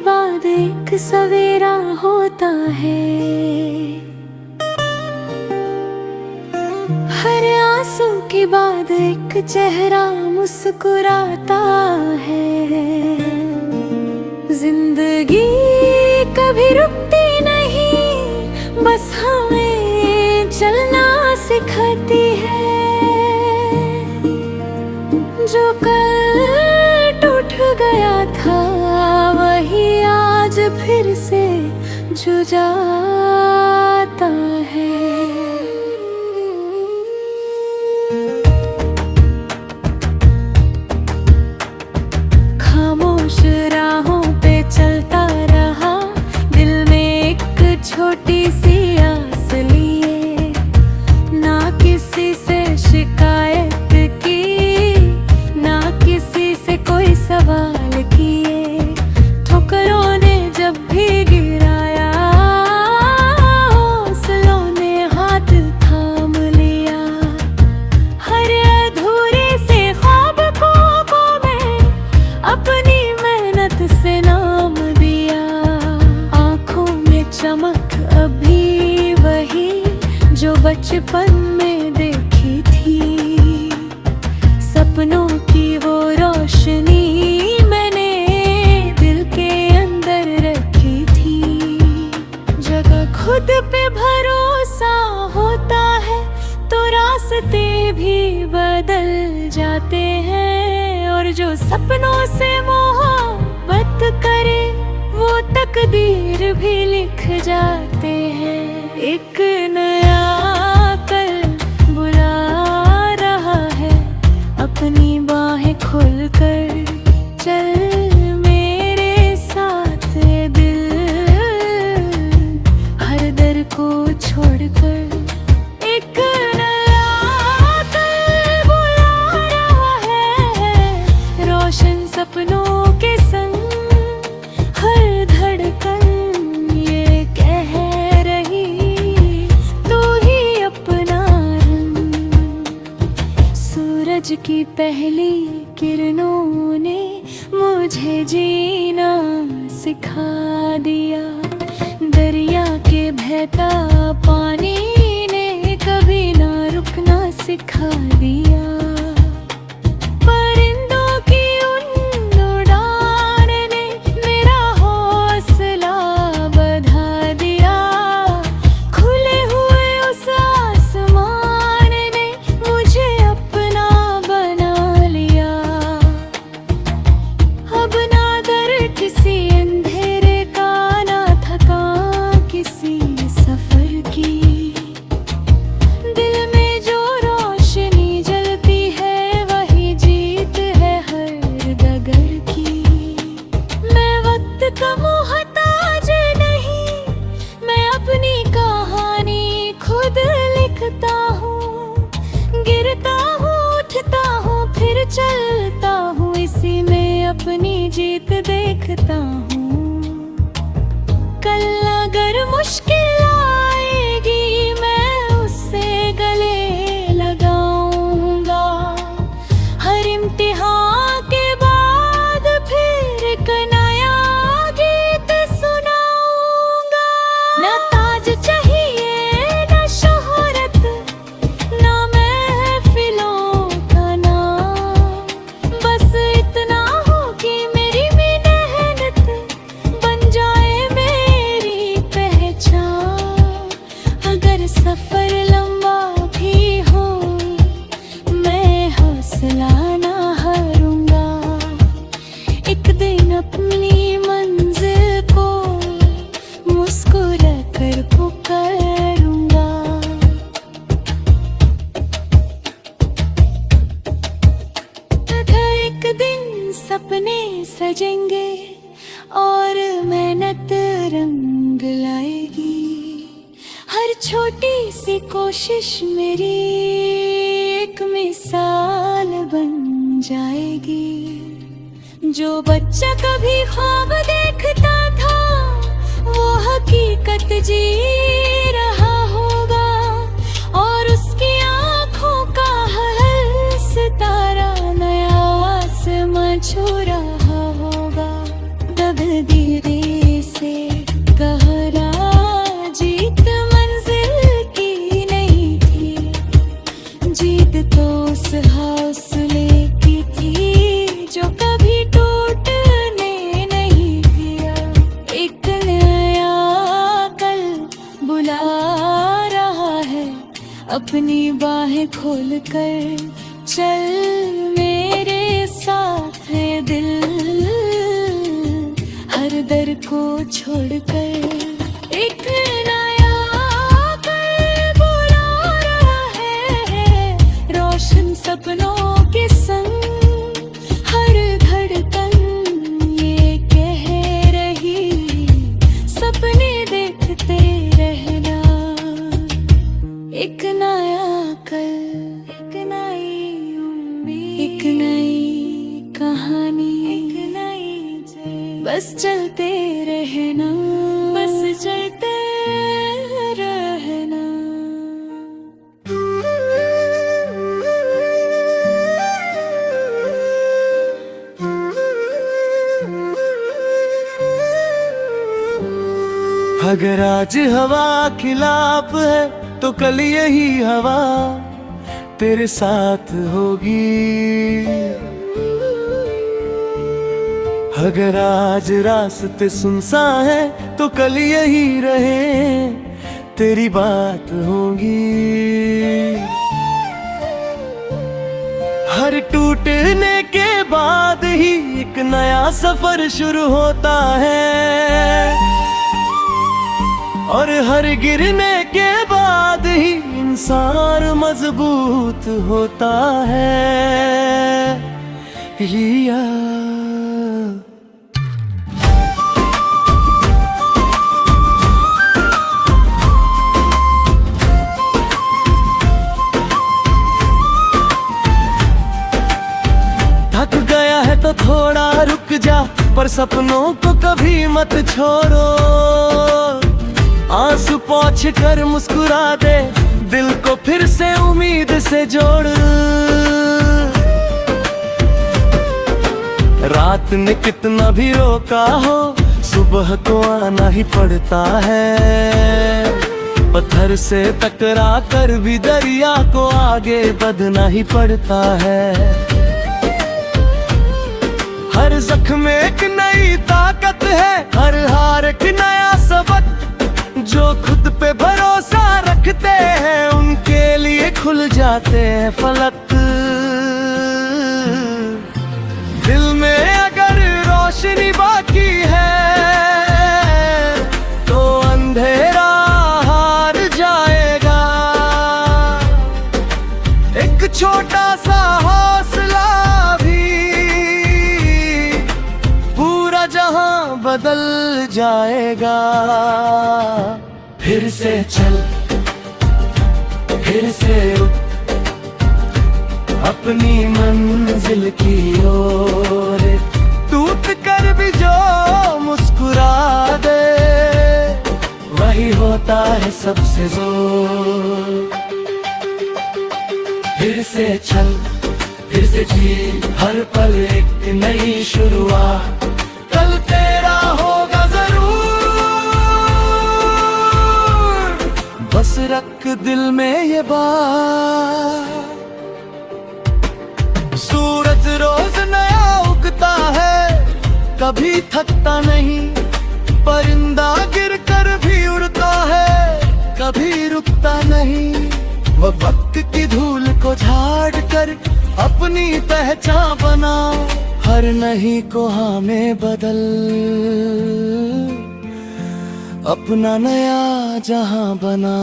बाद एक सवेरा होता है। हर आंसू के बाद एक चेहरा मुस्कुराता है। जिंदगी कभी रुकती नहीं, बस हमें चलना सिखाती है। जो कल टूट गया था वही आज फिर से जुड़ जाता है। खामोश राहों पे चलता रहा, दिल में एक छोटी सी आस लिए। ना किसी से शिकायत की, ना किसी से कोई सवाल किए। ठोकरों ने जब भी गिराया, हौसलों ने हाथ थाम लिया। हर अधूरे से ख्वाब को मैं अपनी मेहनत से नाम दिया। आंखों में चमक अभी वही जो बचपन में देखी थी। सपनों की वो रोशनी मैंने दिल के अंदर रखी थी। जब खुद पे भरोसा होता है तो रास्ते भी बदल जाते हैं। और जो सपनों से मोहब्बत करे वो तकदीर भी लिख जाते हैं। एक नया कल बुला रहा है, अपनी बाहें खोलकर चल मेरे साथ ये दिल। हर दर को छोड़कर एक नया कल बुला रहा है, रोशन सपनों के संग। हर धड़कन ये कह रही तू ही अपना रंग। सूरज की पहली किरणों ने मुझे जीना सिखा दिया। दरिया के बहता पानी ने कभी ना रुकना सिखा दिया। परिंदों की उन उड़ान ने मेरा हौसला बढ़ा दिया। खुले हुए उस आसमान ने मुझे अपना बना लिया। अब ना डर किसी अंधेरे का, ना थकान किसी सफर की। दिल में जो रोशनी जलती है वही जीत है हर डगर की। मैं वक्त का मोहताज नहीं, मैं अपनी कहानी खुद लिखता हूँ। गिरता हूँ, उठता हूँ, फिर चलता हूँ, इसी में अपनी जीत देखता हूँ। कल अगर मुश्किल आएगी मैं उससे गले लगाऊंगा। हर इम्तिहान के बाद फिर एक नया गीत सुनाऊंगा। ना ताज चाहिए ना शोहरत, ना महफिलों का नाम। बस इतना हो कि मेरी मेहनत बन जाए मेरी पहचान। अगर सफर लंबा भी हो मैं हौसला ना हारूंगा। एक दिन अपनी मंजिल को मुस्कुरा कर पुकारूंगा। एक दिन सपने सजेंगे और मेहनत रंग लाएगी। हर छोटी सी कोशिश मेरी एक मिसाल बन जाएगी। जो बच्चा कभी ख्वाब देखता था वो हकीकत जी रहा होगा। और उसकी आंखों का हर सितारा नया आसमां छू रहा होगा। दब धीरे अपनी बाहें खोल कर चल मेरे साथ है दिल, हर दर को छोड़कर एक नया कल बुला रहा है, रोशन सपनों के संग हर धड़कन ये कह रही, सपने देखते रहना। एक नया कल, एक नई उम्मीद, एक नई कहानी, एक नई जय, बस चलते रहना, बस चलते रहना। अगर आज हवा खिलाफ है तो कल यही हवा तेरे साथ होगी। अगर आज रास्ते सुनसान है तो कल यही रहे तेरी बात होगी। हर टूटने के बाद ही एक नया सफर शुरू होता है, और हर गिरने के बाद ही इंसान मजबूत होता है। या थक गया है तो थोड़ा रुक जा, पर सपनों को कभी मत छोड़ो। आंसू पोंछ कर मुस्कुरा दे, दिल को फिर से उम्मीद से जोड़। रात ने कितना भी रोका हो, सुबह को आना ही पड़ता है। पत्थर से टकरा कर भी दरिया को आगे बढ़ना ही पड़ता है। हर जख्म एक नई ताकत है, हर हार एक नया सबक। जो खुद पे भरोसा रखते हैं उनके लिए खुल जाते हैं फलक। दिल में अगर रोशनी बाकी है तो अंधेरा हार जाएगा। एक छोटा सा हौसला भी पूरा जहां बदल जाएगा। फिर से चल, फिर से उठ, अपनी मंजिल की ओर। टूट कर भी जो मुस्कुरा दे, वही होता है सबसे जोर। फिर से चल, फिर से जी, हर पल एक नई शुरुआत। कल तेरा होगा जरूर, बस रख दिल में ये बात। सूरज रोज नया उगता है, कभी थकता नहीं। परिंदा गिर कर भी उड़ता है, कभी रुकता नहीं। वो वक्त की धूल को झाड़ कर अपनी पहचान बना। हर नहीं को हाँ में बदल, अपना नया जहां बना।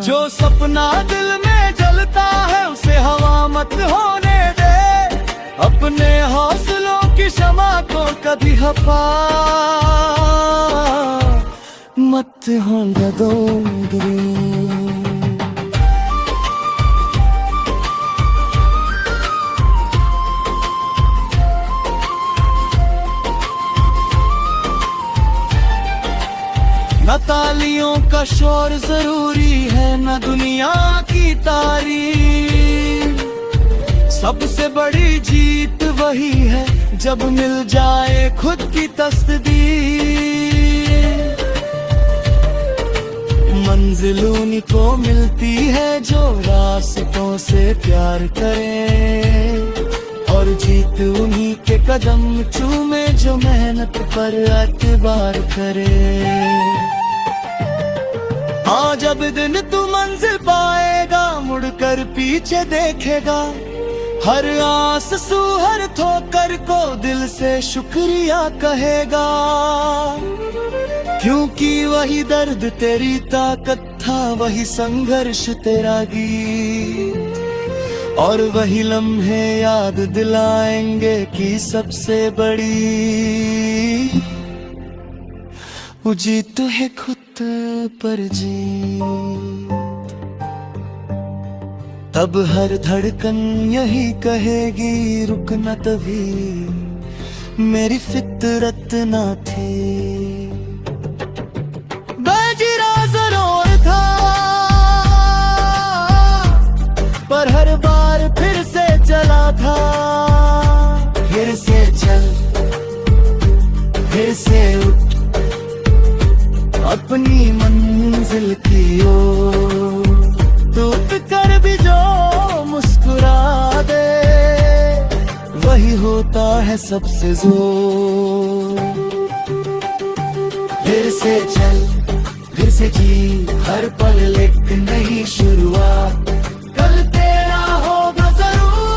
जो सपना दिल में जलता है उसे हवा मत होने दे। अपने हौसलों की शमा को कभी हपा मत होने दोगे। न तालियों का शोर जरूरी है, न दुनिया की तारीफ। सबसे बड़ी जीत वही है जब मिल जाए खुद की तस्दीर। मंजिल उन्हीं को मिलती है जो रास्तों से प्यार करे, और जीत उन्हीं के कदम चूमे जो मेहनत पर एतबार करे। हाँ, जब दिन तू मंजिल पाएगा, मुड़कर पीछे देखेगा, हर आंसू हर ठोकर को दिल से शुक्रिया कहेगा। क्योंकि वही दर्द तेरी ताकत था, वही संघर्ष तेरा गीत, और वही लम्हे याद दिलाएंगे कि सबसे बड़ी जीत है खुद पर जीत। तब हर धड़कन यही कहेगी, रुकना तभी मेरी फितरत ना थी। बाजीरा जरूर था, पर हर बार फिर से चला था। फिर से चल, फिर से उठ, अपनी मंजिल की ओर। टूट कर भी जो मुस्कुरा दे, वही होता है सबसे जोर। फिर से चल, फिर से जी, हर पल एक नई शुरुआत। कल तेरा होगा जरूर,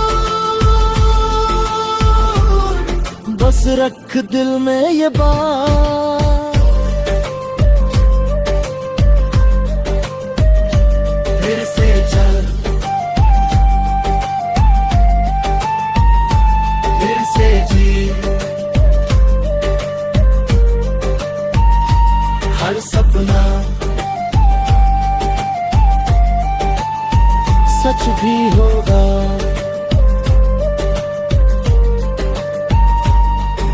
बस रख दिल में ये बात। फिर से चल, फिर से जी, हर सपना सच भी होगा।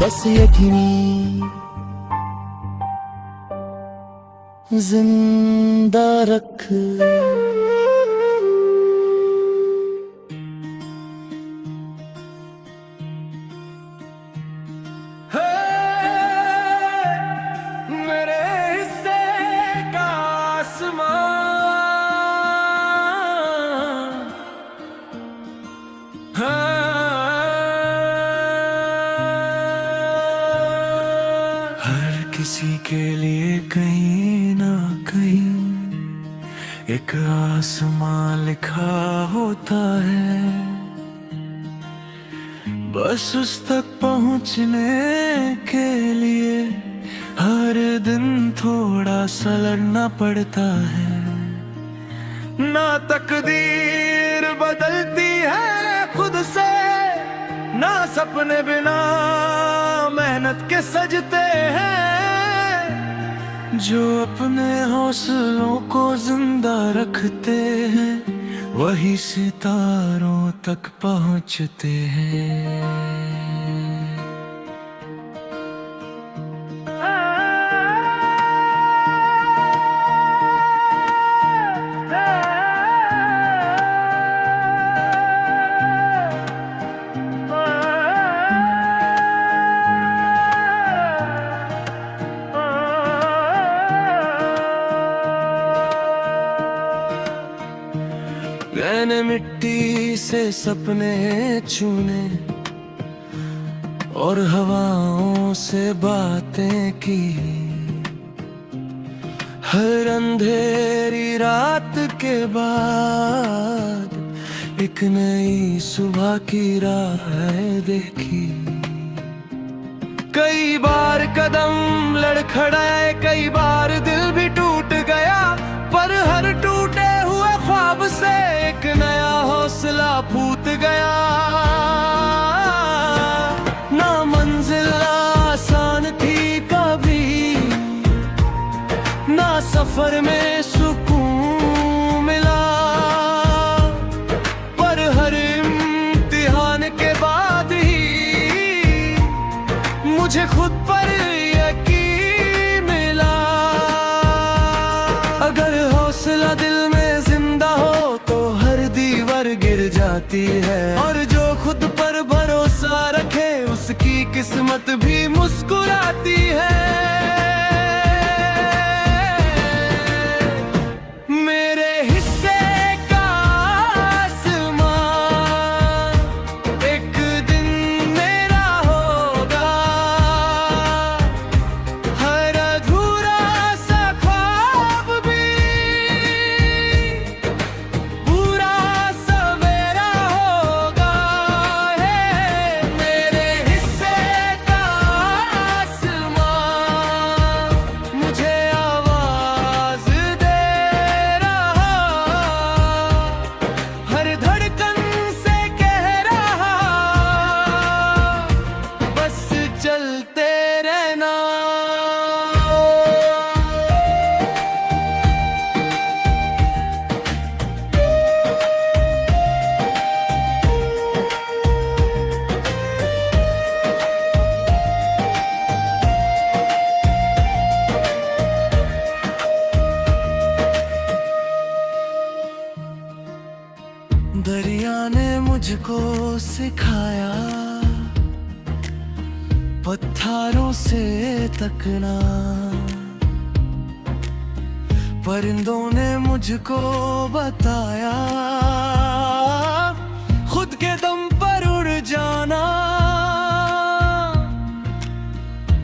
बस यकीनी जिंदा रख। मेरे हिस्से का आसमां, हर किसी के लिए कहीं ना कहीं एक आसमां लिखा होता है। बस उस तक पहुंचने के लिए हर दिन थोड़ा सा लड़ना पड़ता है। ना तकदीर बदलती है खुद से, ना सपने बिना मेहनत के सजते हैं। जो अपने हौसलों को जिंदा रखते हैं, वही सितारों तक पहुंचते हैं। मैंने मिट्टी से सपने चुने और हवाओं से बातें की। हर अंधेरी रात के बाद एक नई सुबह की राह देखी। कई बार कदम लड़खड़ाए, कई बार दिल भी टूट गया, पर हर टूटे हुए ख्वाब से एक नया हौसला फूट गया। ना मंजिल आसान थी कभी, ना सफर में सुकून मिला, पर हर इम्तिहान के बाद ही मुझे खुद पर यकीन मिला। अगर हौसला दिल में जिंदा हो तो हर दीवार गिर जाती है, और जो खुद पर भरोसा रखे उसकी किस्मत भी मुस्कुराती है। मेरे हिस्से का आसमां एक दिन मेरा होगा। हर अधूरा सा ख्वाब भी दरिया ने मुझको सिखाया पत्थरों से तकना, परिंदों ने मुझको बताया खुद के दम पर उड़ जाना।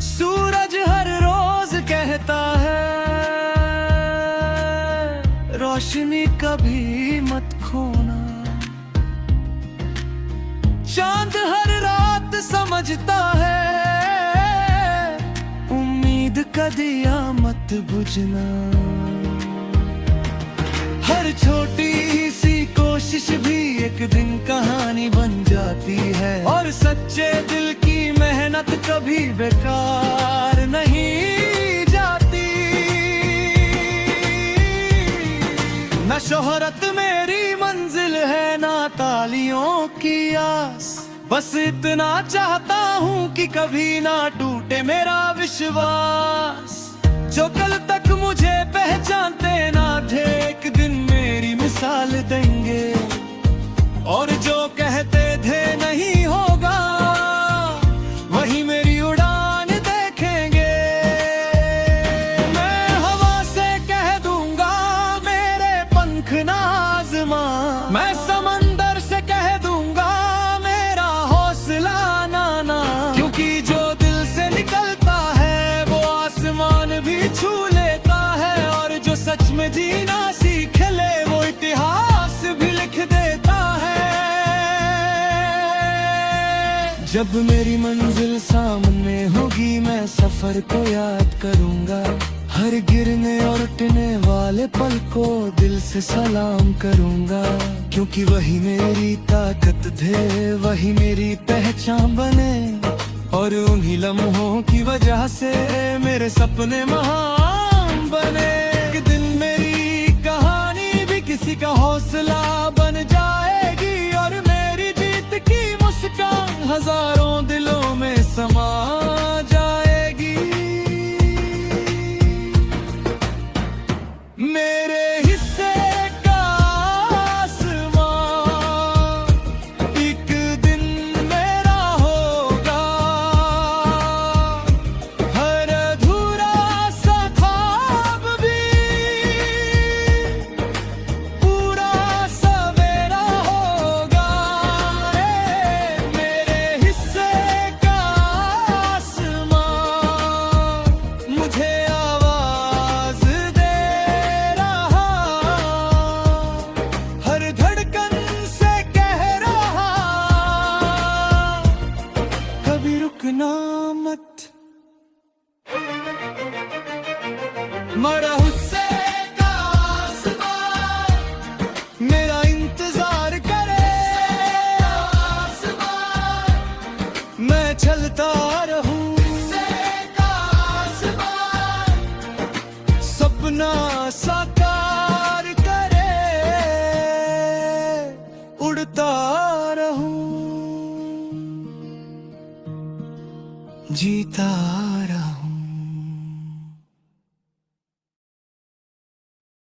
सूरज हर रोज कहता है रोशनी कभी मत खोना। चांद हर रात समझता है उम्मीद का दिया मत बुझना। हर छोटी सी कोशिश भी एक दिन कहानी बन जाती है, और सच्चे दिल की मेहनत कभी बेकार नहीं जाती। न शोहरत मेरी मंजिल है ना तालियों की आस, बस इतना चाहता हूँ कि कभी ना टूटे मेरा विश्वास। जो कल तक मुझे पहचानते ना थे एक दिन मेरी मिसाल देंगे, और जो कहते थे नहीं होगा वही मेरी उड़ान देखेंगे। मैं हवा से कह दूंगा मेरे पंख ना आज़मा, मैं समंदर से कह दूंगा मेरा हौसला ना ना। क्योंकि जो दिल से निकलता है वो आसमान भी छू लेता है, और जो सच में जीना सीख ले वो इतिहास भी लिख देता है। जब मेरी मंजिल सामने होगी मैं सफर को याद करूंगा, हर गिरने और उठने वाले पल को दिल से सलाम करूंगा। क्योंकि वही मेरी ताकत थे, वही मेरी पहचान बने, और उन्हीं लम्हों की वजह से मेरे सपने महान बने। एक दिन मेरी कहानी भी किसी का हौसला बन जाएगी, और मेरी जीत की मुस्कान हजारों दिलों में समा जाएगी। मेरे हिस्से का आसमां एक दिन मेरा होगा, हर अधूरा सा ख्वाब भी पूरा सवेरा होगा। मेरे हिस्से का आसमां मुझे आवाज दे रहा, हर धड़कन से कह रहा कभी रुकना मत। मरा हुस्से का आसमां मेरा इंतजार करे, मैं चलता रहूं सपना साकार करे, उड़ता रहूं जीता रहूं।